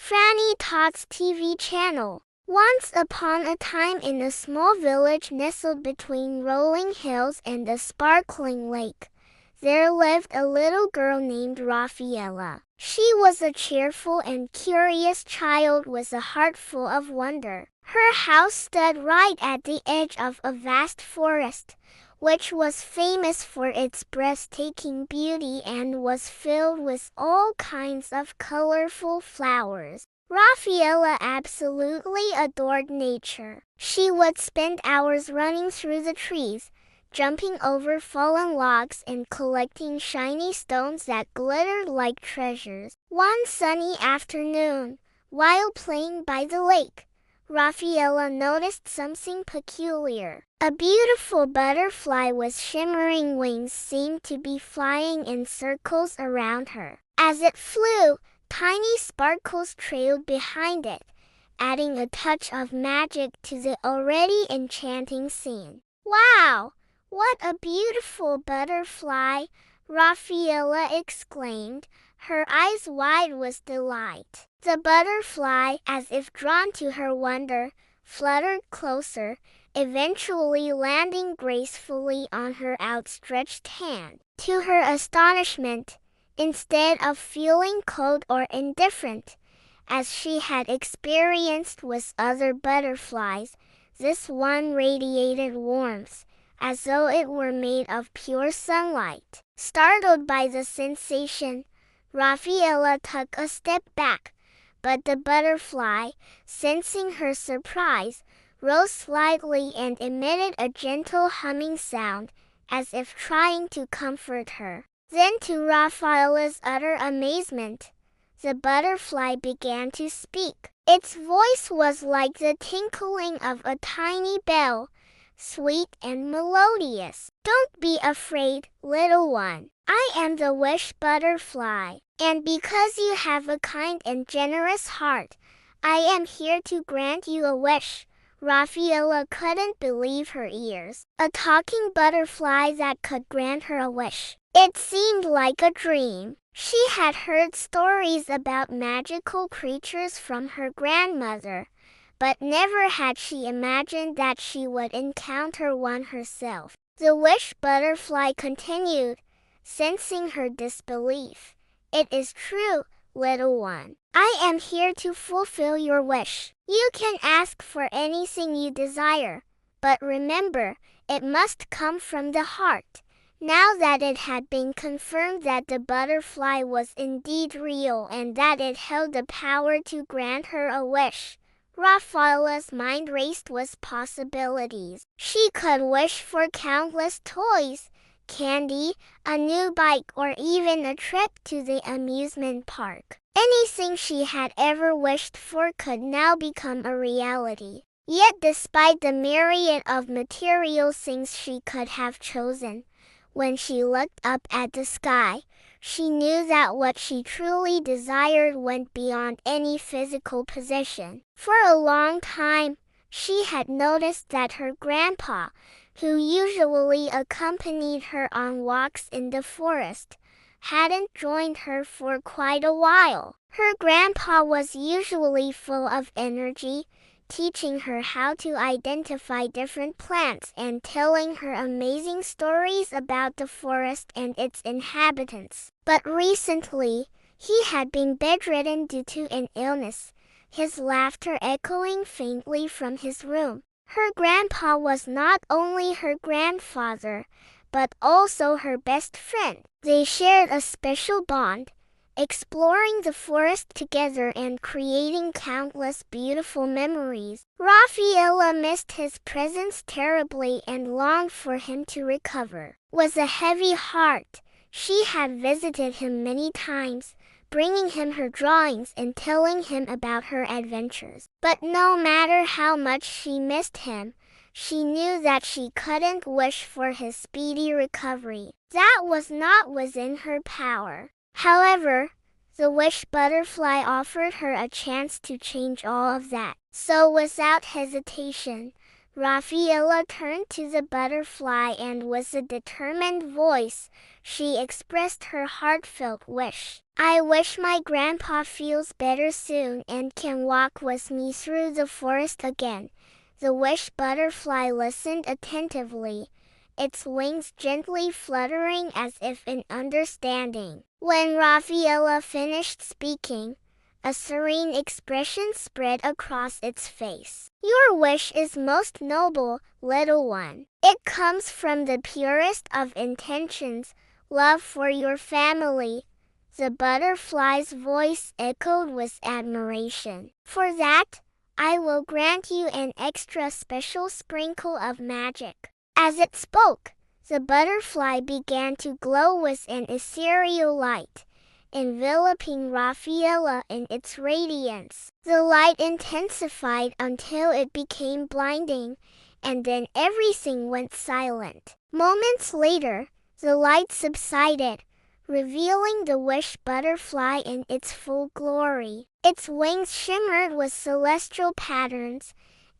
Franny Tost TV channel. Once upon a time in a small village nestled between rolling hills and a sparkling lake, there lived a little girl named Rafaela. She was a cheerful and curious child with a heart full of wonder. Her house stood right at the edge of a vast forest, which was famous for its breathtaking beauty and was filled with all kinds of colorful flowers. Rafaela absolutely adored nature. She would spend hours running through the trees, jumping over fallen logs and collecting shiny stones that glittered like treasures. One sunny afternoon, while playing by the lake, Rafaela noticed something peculiar. A beautiful butterfly with shimmering wings seemed to be flying in circles around her. As it flew, tiny sparkles trailed behind it, adding a touch of magic to the already enchanting scene. "Wow! What a beautiful butterfly!" Rafaela exclaimed, her eyes wide with delight. The butterfly, as if drawn to her wonder, fluttered closer, eventually landing gracefully on her outstretched hand. To her astonishment, instead of feeling cold or indifferent, as she had experienced with other butterflies, this one radiated warmth, as though it were made of pure sunlight. Startled by the sensation, Rafaela took a step back, but the butterfly, sensing her surprise, rose slightly and emitted a gentle humming sound, as if trying to comfort her. Then, to Rafaela's utter amazement, the butterfly began to speak. Its voice was like the tinkling of a tiny bell, sweet and melodious. "Don't be afraid, little one. I am the wish butterfly, and because you have a kind and generous heart, I am here to grant you a wish." Rafaela couldn't believe her ears. A talking butterfly that could grant her a wish. It seemed like a dream. She had heard stories about magical creatures from her grandmother, but never had she imagined that she would encounter one herself. The wish butterfly continued, sensing her disbelief. "It is true, little one. I am here to fulfill your wish. You can ask for anything you desire, but remember, it must come from the heart." Now that it had been confirmed that the butterfly was indeed real and that it held the power to grant her a wish, Rafaela's mind raced with possibilities. She could wish for countless toys, candy, a new bike, or even a trip to the amusement park. Anything she had ever wished for could now become a reality. Yet despite the myriad of material things she could have chosen, when she looked up at the sky, she knew that what she truly desired went beyond any physical possession. For a long time, she had noticed that her grandpa, who usually accompanied her on walks in the forest, hadn't joined her for quite a while. Her grandpa was usually full of energy, teaching her how to identify different plants and telling her amazing stories about the forest and its inhabitants. But recently, he had been bedridden due to an illness, his laughter echoing faintly from his room. Her grandpa was not only her grandfather, but also her best friend. They shared a special bond, exploring the forest together and creating countless beautiful memories. Rafaela missed his presence terribly and longed for him to recover. With a heavy heart, she had visited him many times, bringing him her drawings and telling him about her adventures. But no matter how much she missed him, she knew that she couldn't wish for his speedy recovery. That was not within her power. However, the wish butterfly offered her a chance to change all of that. So without hesitation, Rafaela turned to the butterfly and with a determined voice, she expressed her heartfelt wish. I wish my grandpa feels better soon and can walk with me through the forest again. The wish butterfly listened attentively, its wings gently fluttering as if in understanding. When Rafaela finished speaking, a serene expression spread across its face. Your wish is most noble, little one. It comes from the purest of intentions, love for your family. The butterfly's voice echoed with admiration. For that, I will grant you an extra special sprinkle of magic. As it spoke, the butterfly began to glow with an ethereal light, enveloping Rafaela in its radiance. The light intensified until it became blinding, and then everything went silent. Moments later, the light subsided, revealing the wish butterfly in its full glory. Its wings shimmered with celestial patterns,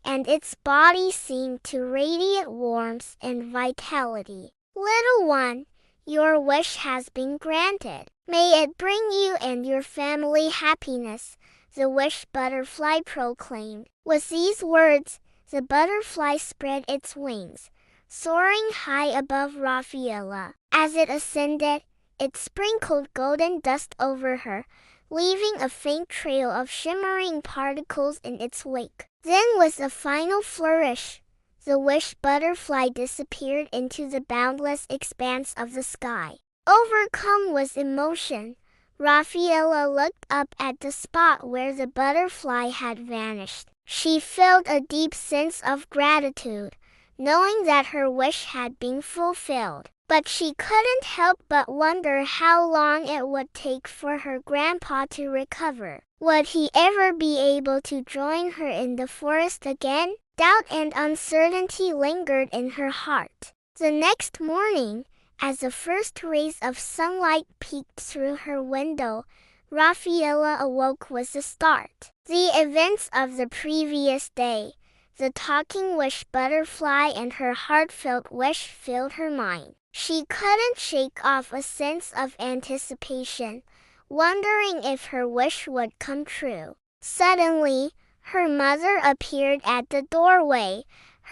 and its body seemed to radiate warmth and vitality. Little one, your wish has been granted. May it bring you and your family happiness, the wish butterfly proclaimed. With these words, the butterfly spread its wings, soaring high above Rafaela. As it ascended, it sprinkled golden dust over her, leaving a faint trail of shimmering particles in its wake. Then with a final flourish, the wish butterfly disappeared into the boundless expanse of the sky. Overcome with emotion, Rafaela looked up at the spot where the butterfly had vanished. She felt a deep sense of gratitude, knowing that her wish had been fulfilled. But she couldn't help but wonder how long it would take for her grandpa to recover. Would he ever be able to join her in the forest again? Doubt and uncertainty lingered in her heart. The next morning, as the first rays of sunlight peeked through her window, Rafaela awoke with a start. The events of the previous day, the talking wish butterfly and her heartfelt wish filled her mind. She couldn't shake off a sense of anticipation, wondering if her wish would come true. Suddenly, her mother appeared at the doorway,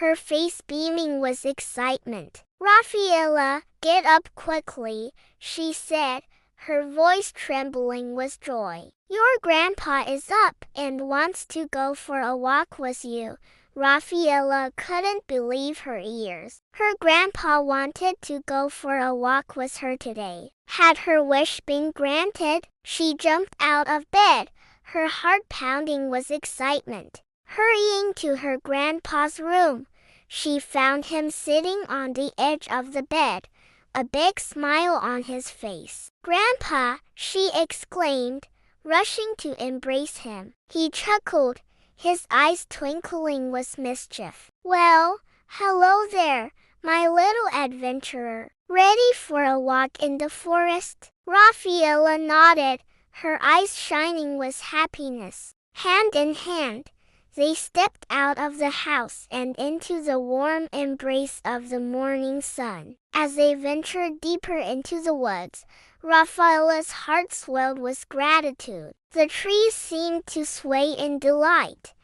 her face beaming with excitement. Rafaela, get up quickly, she said, her voice trembling with joy. Your grandpa is up and wants to go for a walk with you. Rafaela couldn't believe her ears. Her grandpa wanted to go for a walk with her today. Had her wish been granted? She jumped out of bed, her heart pounding with excitement. Hurrying to her grandpa's room, she found him sitting on the edge of the bed, a big smile on his face. Grandpa, she exclaimed, rushing to embrace him. He chuckled, his eyes twinkling with mischief. Well, hello there, my little adventurer. Ready for a walk in the forest? Rafaela nodded, her eyes shining with happiness. Hand in hand, they stepped out of the house and into the warm embrace of the morning sun. As they ventured deeper into the woods, Rafaela's heart swelled with gratitude. The trees seemed to sway in delight,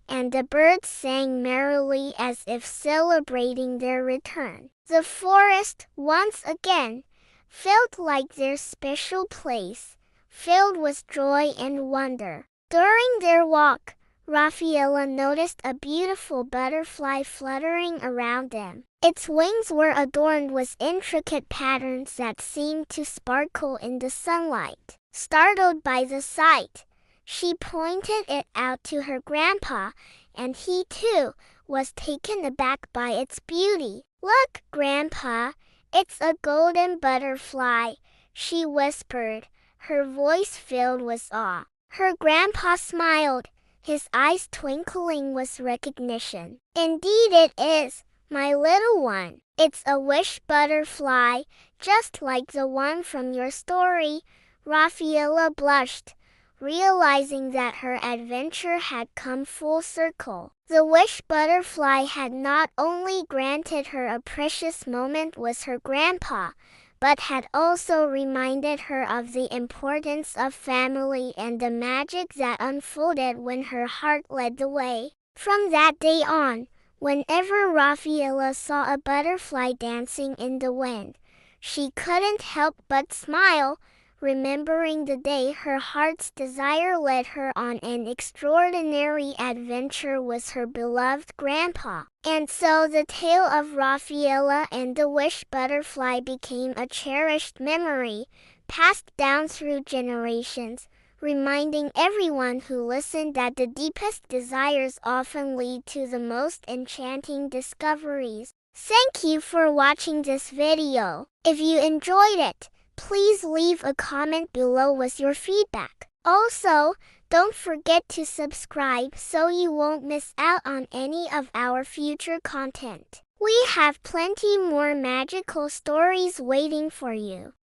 and the birds sang merrily as if celebrating their return. The forest, once again, felt like their special place, filled with joy and wonder. During their walk, Rafaela noticed a beautiful butterfly fluttering around them. Its wings were adorned with intricate patterns that seemed to sparkle in the sunlight. Startled by the sight, she pointed it out to her grandpa, and he too was taken aback by its beauty. Look, Grandpa, it's a golden butterfly, she whispered, her voice filled with awe. Her grandpa smiled, his eyes twinkling with recognition. Indeed it is, my little one. It's a wish butterfly, just like the one from your story. Rafaela blushed, realizing that her adventure had come full circle. The wish butterfly had not only granted her a precious moment with her grandpa, but had also reminded her of the importance of family and the magic that unfolded when her heart led the way. From that day on, whenever Rafaela saw a butterfly dancing in the wind, she couldn't help but smile, remembering the day her heart's desire led her on an extraordinary adventure with her beloved grandpa. And so the tale of Rafaela and the wish butterfly became a cherished memory, passed down through generations, reminding everyone who listened that the deepest desires often lead to the most enchanting discoveries. Thank you for watching this video. If you enjoyed it, please leave a comment below with your feedback. Also, don't forget to subscribe so you won't miss out on any of our future content. We have plenty more magical stories waiting for you.